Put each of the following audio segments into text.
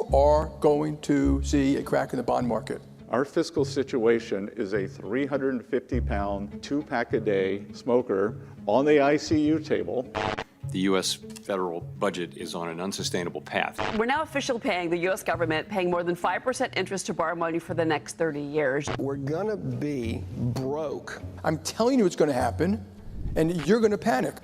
you are going to see a crack in the bond market. Our fiscal situation is a 350-pound, 2-pack-a-day smoker on the ICU table. The U.S. federal budget is on an unsustainable path. We're now officially paying the U.S. government paying more than 5% interest to borrow money for the next 30 years. We're gonna be broke. I'm telling you it's going to happen, and you're going to panic.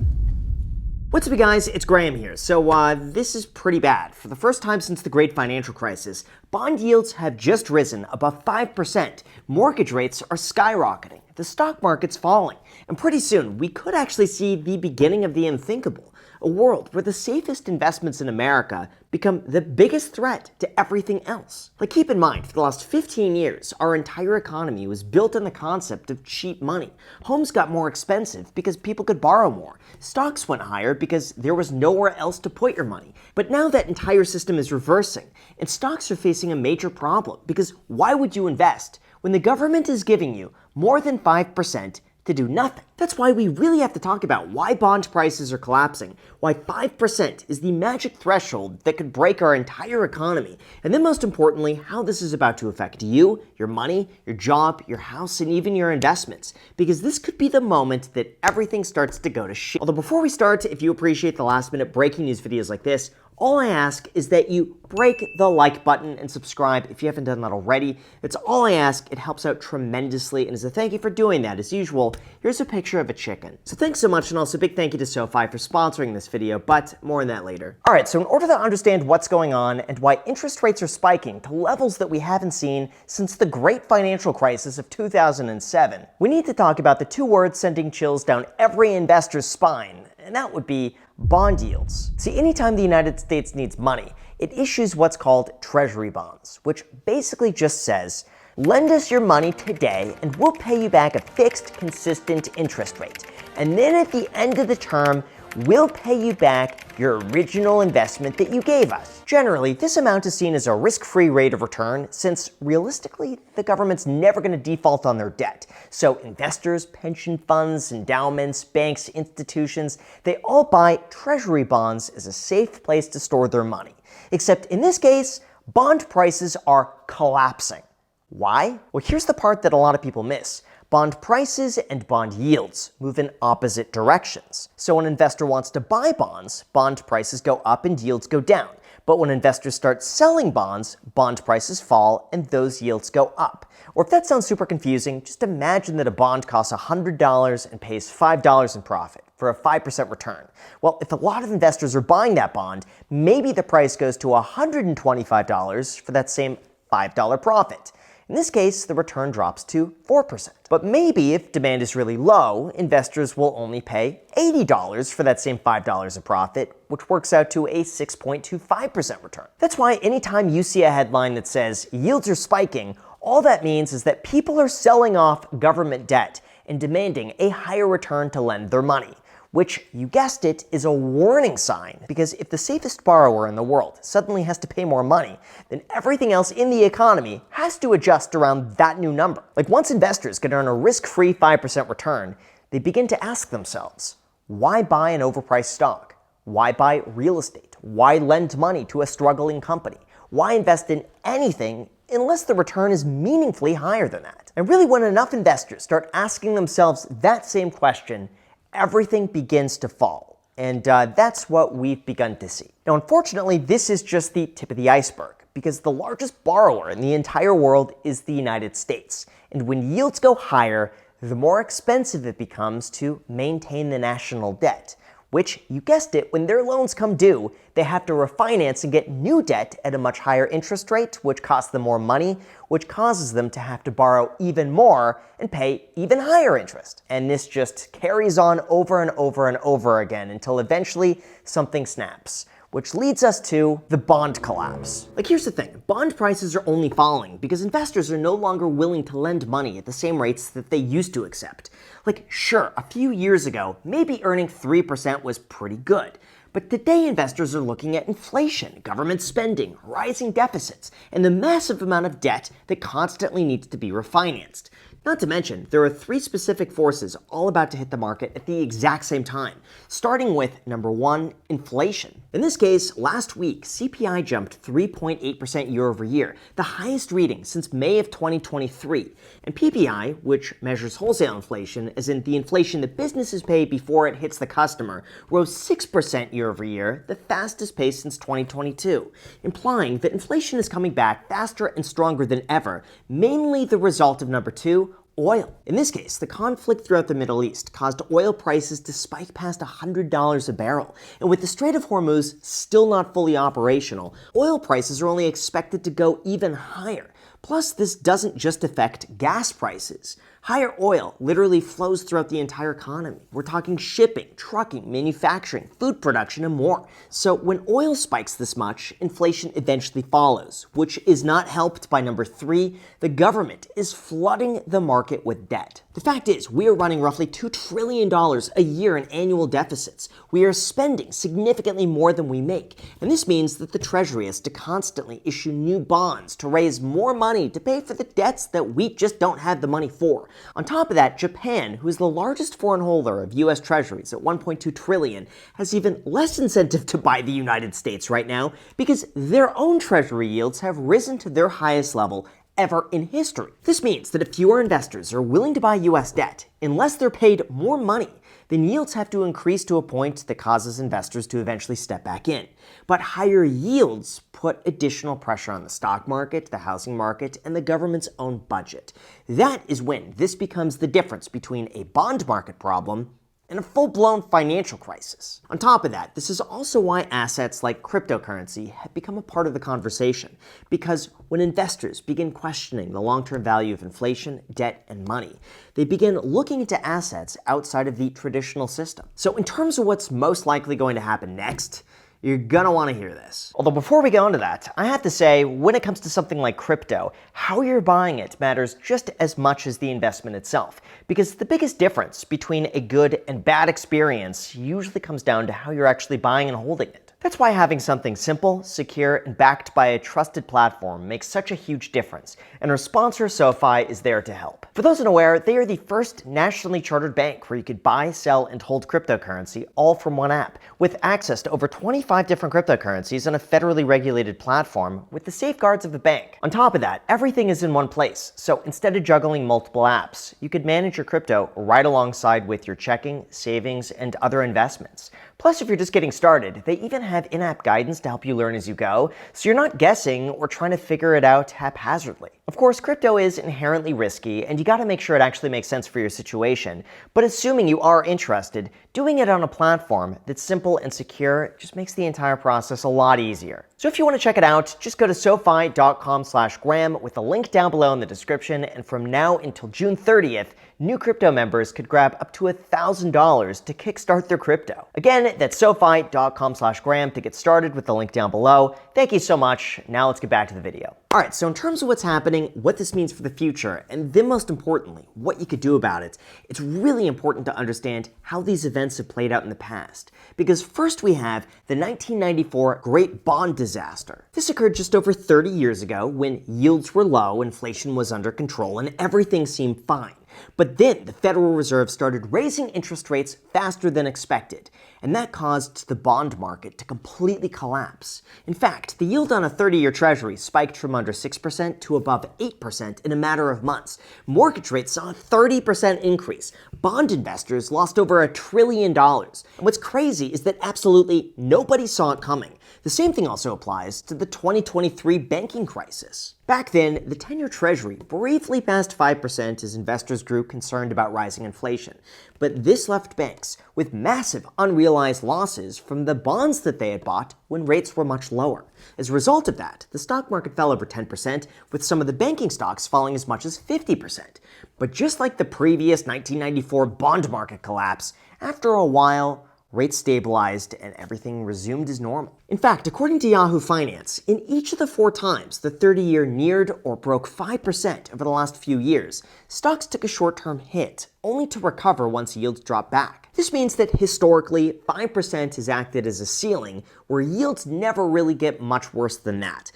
What's up, guys? It's Graham here. So this is pretty bad. For the first time since the great financial crisis, bond yields have just risen above 5%. Mortgage rates are skyrocketing. The stock market's falling. And pretty soon, we could actually see the beginning of the unthinkable. A world where the safest investments in America become the biggest threat to everything else. Like, keep in mind, for the last 15 years, our entire economy was built on the concept of cheap money. Homes got more expensive because people could borrow more. Stocks went higher because there was nowhere else to put your money. But now that entire system is reversing, and stocks are facing a major problem, because why would you invest when the government is giving you more than 5% to do nothing? That's why we really have to talk about why bond prices are collapsing, why 5% is the magic threshold that could break our entire economy, and then most importantly, how this is about to affect you, your money, your job, your house, and even your investments, because this could be the moment that everything starts to go to shit. Although before we start, if you appreciate the last-minute breaking news videos like this, all I ask is that you break the like button and subscribe if you haven't done that already. That's all I ask. It helps out tremendously, and as a thank you for doing that, as usual, here's a picture of a chicken. So thanks so much, and also big thank you to SoFi for sponsoring this video, but more on that later. Alright, so in order to understand what's going on and why interest rates are spiking to levels that we haven't seen since the great financial crisis of 2007, we need to talk about the two words sending chills down every investor's spine, and that would be bond yields. See, anytime the United States needs money, it issues what's called Treasury bonds, which basically just says, lend us your money today and we'll pay you back a fixed, consistent interest rate. And then at the end of the term, we'll pay you back your original investment that you gave us. Generally, this amount is seen as a risk-free rate of return, since realistically, the government's never going to default on their debt. So investors, pension funds, endowments, banks, institutions, they all buy Treasury bonds as a safe place to store their money. Except in this case, bond prices are collapsing. Why? Well, here's the part that a lot of people miss. Bond prices and bond yields move in opposite directions. So when an investor wants to buy bonds, bond prices go up and yields go down. But when investors start selling bonds, bond prices fall and those yields go up. Or if that sounds super confusing, just imagine that a bond costs $100 and pays $5 in profit for a 5% return. Well, if a lot of investors are buying that bond, maybe the price goes to $125 for that same $5 profit. In this case, the return drops to 4%. But maybe if demand is really low, investors will only pay $80 for that same $5 of profit, which works out to a 6.25% return. That's why anytime you see a headline that says yields are spiking, all that means is that people are selling off government debt and demanding a higher return to lend their money, which, you guessed it, is a warning sign, because if the safest borrower in the world suddenly has to pay more money, then everything else in the economy has to adjust around that new number. Like, once investors can earn a risk-free 5% return, they begin to ask themselves, why buy an overpriced stock? Why buy real estate? Why lend money to a struggling company? Why invest in anything unless the return is meaningfully higher than that? And really, when enough investors start asking themselves that same question, everything begins to fall. And that's what we've begun to see. Now, unfortunately, this is just the tip of the iceberg, because the largest borrower in the entire world is the United States. And when yields go higher, the more expensive it becomes to maintain the national debt, which, you guessed it, when their loans come due, they have to refinance and get new debt at a much higher interest rate, which costs them more money, which causes them to have to borrow even more and pay even higher interest. And this just carries on over and over and over again until eventually something snaps, which leads us to the bond collapse. Like, here's the thing, bond prices are only falling because investors are no longer willing to lend money at the same rates that they used to accept. Like, sure, a few years ago, maybe earning 3% was pretty good. But today investors are looking at inflation, government spending, rising deficits, and the massive amount of debt that constantly needs to be refinanced. Not to mention, there are three specific forces all about to hit the market at the exact same time, starting with number one, inflation. In this case, last week, CPI jumped 3.8% year over year, the highest reading since May of 2023. And PPI, which measures wholesale inflation, as in the inflation that businesses pay before it hits the customer, rose 6% year over year, the fastest pace since 2022, implying that inflation is coming back faster and stronger than ever, mainly the result of number two, oil. In this case, the conflict throughout the Middle East caused oil prices to spike past $100 a barrel. And with the Strait of Hormuz still not fully operational, oil prices are only expected to go even higher. Plus, this doesn't just affect gas prices. Higher oil literally flows throughout the entire economy. We're talking shipping, trucking, manufacturing, food production, and more. So when oil spikes this much, inflation eventually follows, which is not helped by number three, the government is flooding the market with debt. The fact is, we are running roughly $2 trillion a year in annual deficits. We are spending significantly more than we make. And this means that the Treasury has to constantly issue new bonds to raise more money to pay for the debts that we just don't have the money for. On top of that, Japan, who is the largest foreign holder of US Treasuries at $1.2 trillion, has even less incentive to buy the United States right now because their own Treasury yields have risen to their highest level ever in history. This means that if fewer investors are willing to buy US debt, unless they're paid more money, then yields have to increase to a point that causes investors to eventually step back in. But higher yields put additional pressure on the stock market, the housing market, and the government's own budget. That is when this becomes the difference between a bond market problem and a full-blown financial crisis. On top of that, this is also why assets like cryptocurrency have become a part of the conversation, because when investors begin questioning the long-term value of inflation, debt, and money, they begin looking into assets outside of the traditional system. So in terms of what's most likely going to happen next, you're gonna want to hear this. Although before we go into that, I have to say, when it comes to something like crypto, how you're buying it matters just as much as the investment itself, because the biggest difference between a good and bad experience usually comes down to how you're actually buying and holding it. That's why having something simple, secure, and backed by a trusted platform makes such a huge difference, and our sponsor, SoFi, is there to help. For those unaware, they are the first nationally chartered bank where you could buy, sell, and hold cryptocurrency all from one app, with access to over 25 different cryptocurrencies on a federally regulated platform with the safeguards of the bank. On top of that, everything is in one place, so instead of juggling multiple apps, you could manage your crypto right alongside with your checking, savings, and other investments. Plus, if you're just getting started, they even have in-app guidance to help you learn as you go, so you're not guessing or trying to figure it out haphazardly. Of course, crypto is inherently risky, and you gotta make sure it actually makes sense for your situation, but assuming you are interested, doing it on a platform that's simple and secure just makes the entire process a lot easier. So if you want to check it out, just go to SoFi.com/Graham with the link down below in the description, and from now until June 30th, new crypto members could grab up to $1,000 to kickstart their crypto. Again, that's SoFi.com/Graham to get started with the link down below. Thank you so much. Now let's get back to the video. Alright, so in terms of what's happening, what this means for the future, and then most importantly, what you could do about it, it's really important to understand how these events have played out in the past. Because first we have the 1994 Great Bond Disaster. This occurred just over 30 years ago when yields were low, inflation was under control, and everything seemed fine. But then the Federal Reserve started raising interest rates faster than expected, and that caused the bond market to completely collapse. In fact, the yield on a 30-year Treasury spiked from under 6% to above 8% in a matter of months. Mortgage rates saw a 30% increase. Bond investors lost over $1 trillion. And what's crazy is that absolutely nobody saw it coming. The same thing also applies to the 2023 banking crisis. Back then, the 10-year Treasury briefly passed 5% as investors grew concerned about rising inflation. But this left banks with massive unrealized losses from the bonds that they had bought when rates were much lower. As a result of that, the stock market fell over 10%, with some of the banking stocks falling as much as 50%. But just like the previous 1994 bond market collapse, after a while, rates stabilized and everything resumed as normal. In fact, according to Yahoo Finance, in each of the 4 times the 30-year neared or broke 5% over the last few years, stocks took a short-term hit, only to recover once yields dropped back. This means that historically, 5% has acted as a ceiling, where yields never really get much worse than that.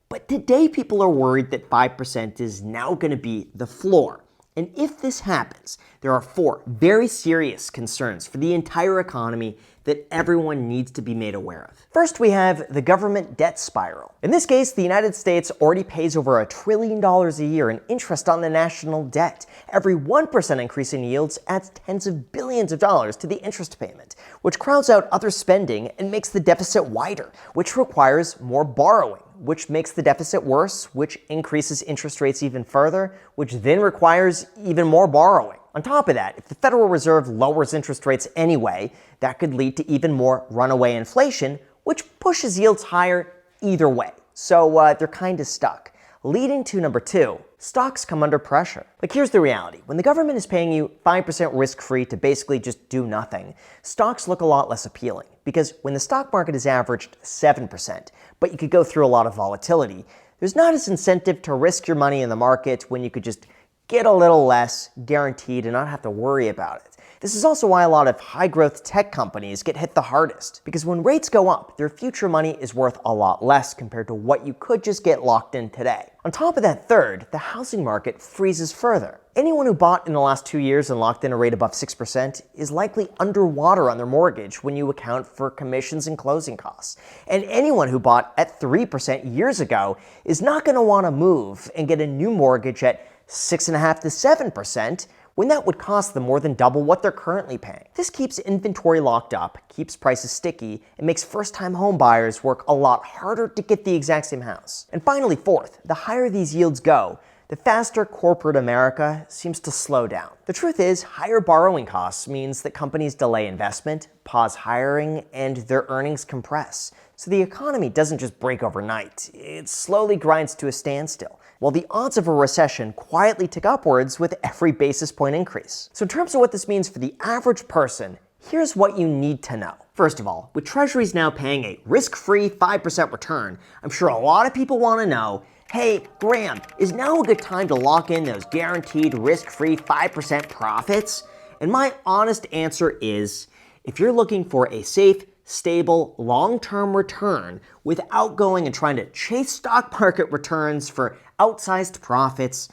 But today people are worried that 5% is now going to be the floor. And if this happens, there are 4 very serious concerns for the entire economy that everyone needs to be made aware of. First, we have the government debt spiral. In this case, the United States already pays over $1 trillion a year in interest on the national debt. Every 1% increase in yields adds tens of billions of dollars to the interest payment, which crowds out other spending and makes the deficit wider, which requires more borrowing, which makes the deficit worse, which increases interest rates even further, which then requires even more borrowing. On top of that, if the Federal Reserve lowers interest rates anyway, that could lead to even more runaway inflation, which pushes yields higher either way. So they're kind of stuck. Leading to number 2, stocks come under pressure. Like, here's the reality. When the government is paying you 5% risk-free to basically just do nothing, stocks look a lot less appealing. Because when the stock market is averaged 7%, but you could go through a lot of volatility, there's not as incentive to risk your money in the market when you could just get a little less guaranteed and not have to worry about it. This is also why a lot of high-growth tech companies get hit the hardest, because when rates go up, their future money is worth a lot less compared to what you could just get locked in today. On top of that, third, the housing market freezes further. Anyone who bought in the last 2 years and locked in a rate above 6% is likely underwater on their mortgage when you account for commissions and closing costs. And anyone who bought at 3% years ago is not going to want to move and get a new mortgage at 6.5% to 7%, when that would cost them more than double what they're currently paying. This keeps inventory locked up, keeps prices sticky, and makes first-time home buyers work a lot harder to get the exact same house. And finally, fourth, the higher these yields go, the faster corporate America seems to slow down. The truth is, higher borrowing costs means that companies delay investment, pause hiring, and their earnings compress. So the economy doesn't just break overnight, it slowly grinds to a standstill, while the odds of a recession quietly tick upwards with every basis point increase. So in terms of what this means for the average person, here's what you need to know. First of all, with Treasuries now paying a risk-free 5% return, I'm sure a lot of people want to know, hey, Graham, is now a good time to lock in those guaranteed risk-free 5% profits? And my honest answer is, if you're looking for a safe, stable, long-term return without going and trying to chase stock market returns for outsized profits,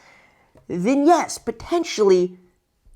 then yes, potentially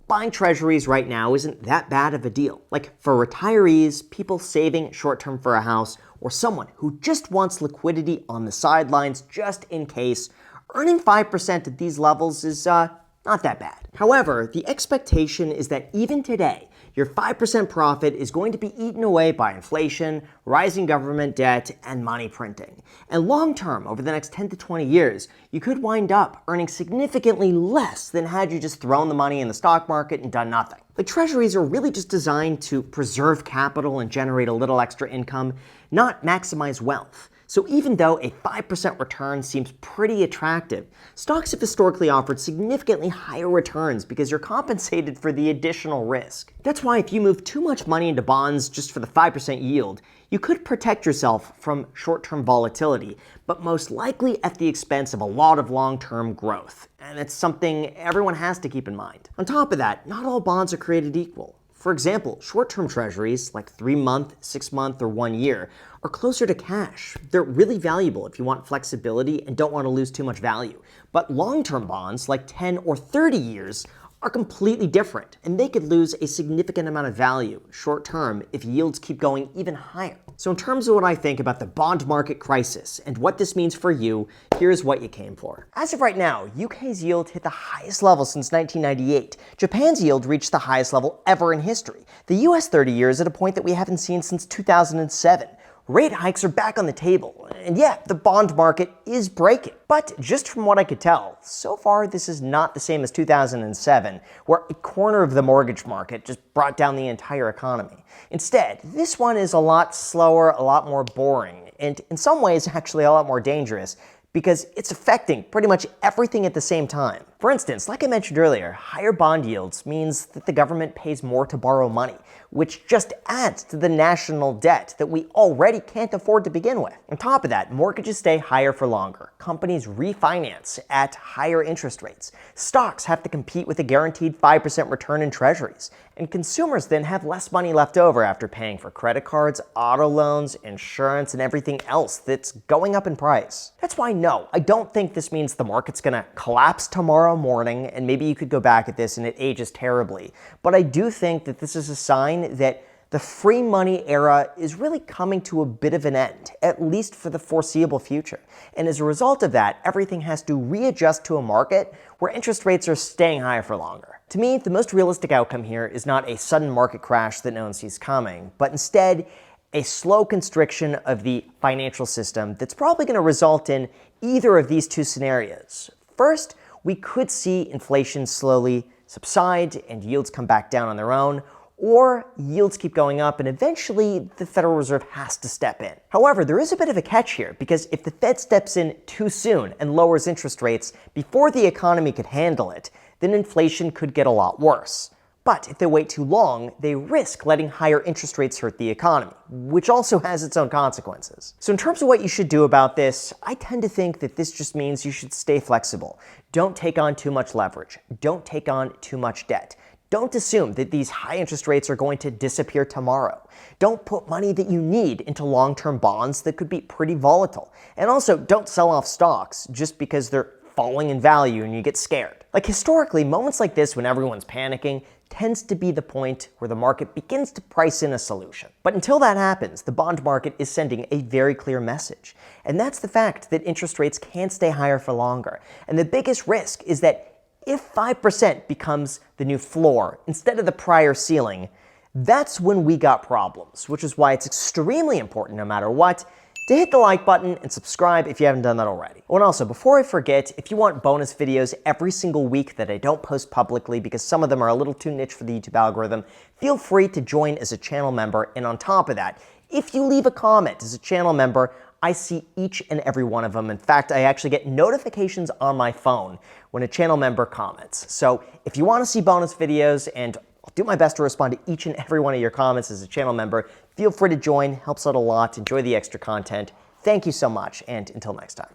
buying treasuries right now isn't that bad of a deal. Like for retirees, people saving short-term for a house, or someone who just wants liquidity on the sidelines just in case, earning 5% at these levels is not that bad. However, the expectation is that even today, your 5% profit is going to be eaten away by inflation, rising government debt, and money printing. And long term, over the next 10 to 20 years, you could wind up earning significantly less than had you just thrown the money in the stock market and done nothing. Like, treasuries are really just designed to preserve capital and generate a little extra income, not maximize wealth. So even though a 5% return seems pretty attractive, stocks have historically offered significantly higher returns because you're compensated for the additional risk. That's why if you move too much money into bonds just for the 5% yield, you could protect yourself from short-term volatility, but most likely at the expense of a lot of long-term growth. And it's something everyone has to keep in mind. On top of that, not all bonds are created equal. For example, short-term treasuries, like 3-month, 6-month, or 1 year, are closer to cash. They're really valuable if you want flexibility and don't want to lose too much value. But long-term bonds, like 10 or 30 years, are completely different, and they could lose a significant amount of value short-term if yields keep going even higher. So in terms of what I think about the bond market crisis and what this means for you, here's what you came for. As of right now, UK's yield hit the highest level since 1998. Japan's yield reached the highest level ever in history. The US 30 year is at a point that we haven't seen since 2007. Rate hikes are back on the table, and yeah, the bond market is breaking. But just from what I could tell, so far this is not the same as 2007, where a corner of the mortgage market just brought down the entire economy. Instead, this one is a lot slower, a lot more boring, and in some ways actually a lot more dangerous, because it's affecting pretty much everything at the same time. For instance, like I mentioned earlier, higher bond yields means that the government pays more to borrow money, which just adds to the national debt that we already can't afford to begin with. On top of that, mortgages stay higher for longer. Companies refinance at higher interest rates. Stocks have to compete with a guaranteed 5% return in Treasuries. And consumers then have less money left over after paying for credit cards, auto loans, insurance, and everything else that's going up in price. That's why no, I don't think this means the market's gonna collapse tomorrow morning, and maybe you could go back at this and it ages terribly. But I do think that this is a sign that the free money era is really coming to a bit of an end, at least for the foreseeable future. And as a result of that, everything has to readjust to a market where interest rates are staying higher for longer. To me, the most realistic outcome here is not a sudden market crash that no one sees coming, but instead a slow constriction of the financial system that's probably going to result in either of these two scenarios. First, we could see inflation slowly subside and yields come back down on their own, or yields keep going up and eventually the Federal Reserve has to step in. However, there is a bit of a catch here, because if the Fed steps in too soon and lowers interest rates before the economy could handle it, then inflation could get a lot worse. But if they wait too long, they risk letting higher interest rates hurt the economy, which also has its own consequences. So in terms of what you should do about this, I tend to think that this just means you should stay flexible. Don't take on too much leverage. Don't take on too much debt. Don't assume that these high interest rates are going to disappear tomorrow. Don't put money that you need into long-term bonds that could be pretty volatile. And also, don't sell off stocks just because they're falling in value and you get scared. Like historically, moments like this when everyone's panicking tends to be the point where the market begins to price in a solution. But until that happens, the bond market is sending a very clear message. And that's the fact that interest rates can't stay higher for longer. And the biggest risk is that if 5% becomes the new floor instead of the prior ceiling, that's when we got problems, which is why it's extremely important, no matter what, to hit the like button and subscribe if you haven't done that already. Oh, and also, before I forget, if you want bonus videos every single week that I don't post publicly because some of them are a little too niche for the YouTube algorithm, feel free to join as a channel member. And on top of that, if you leave a comment as a channel member, I see each and every one of them. In fact, I actually get notifications on my phone when a channel member comments. So if you want to see bonus videos, and I'll do my best to respond to each and every one of your comments as a channel member, feel free to join. Helps out a lot. Enjoy the extra content. Thank you so much, and until next time.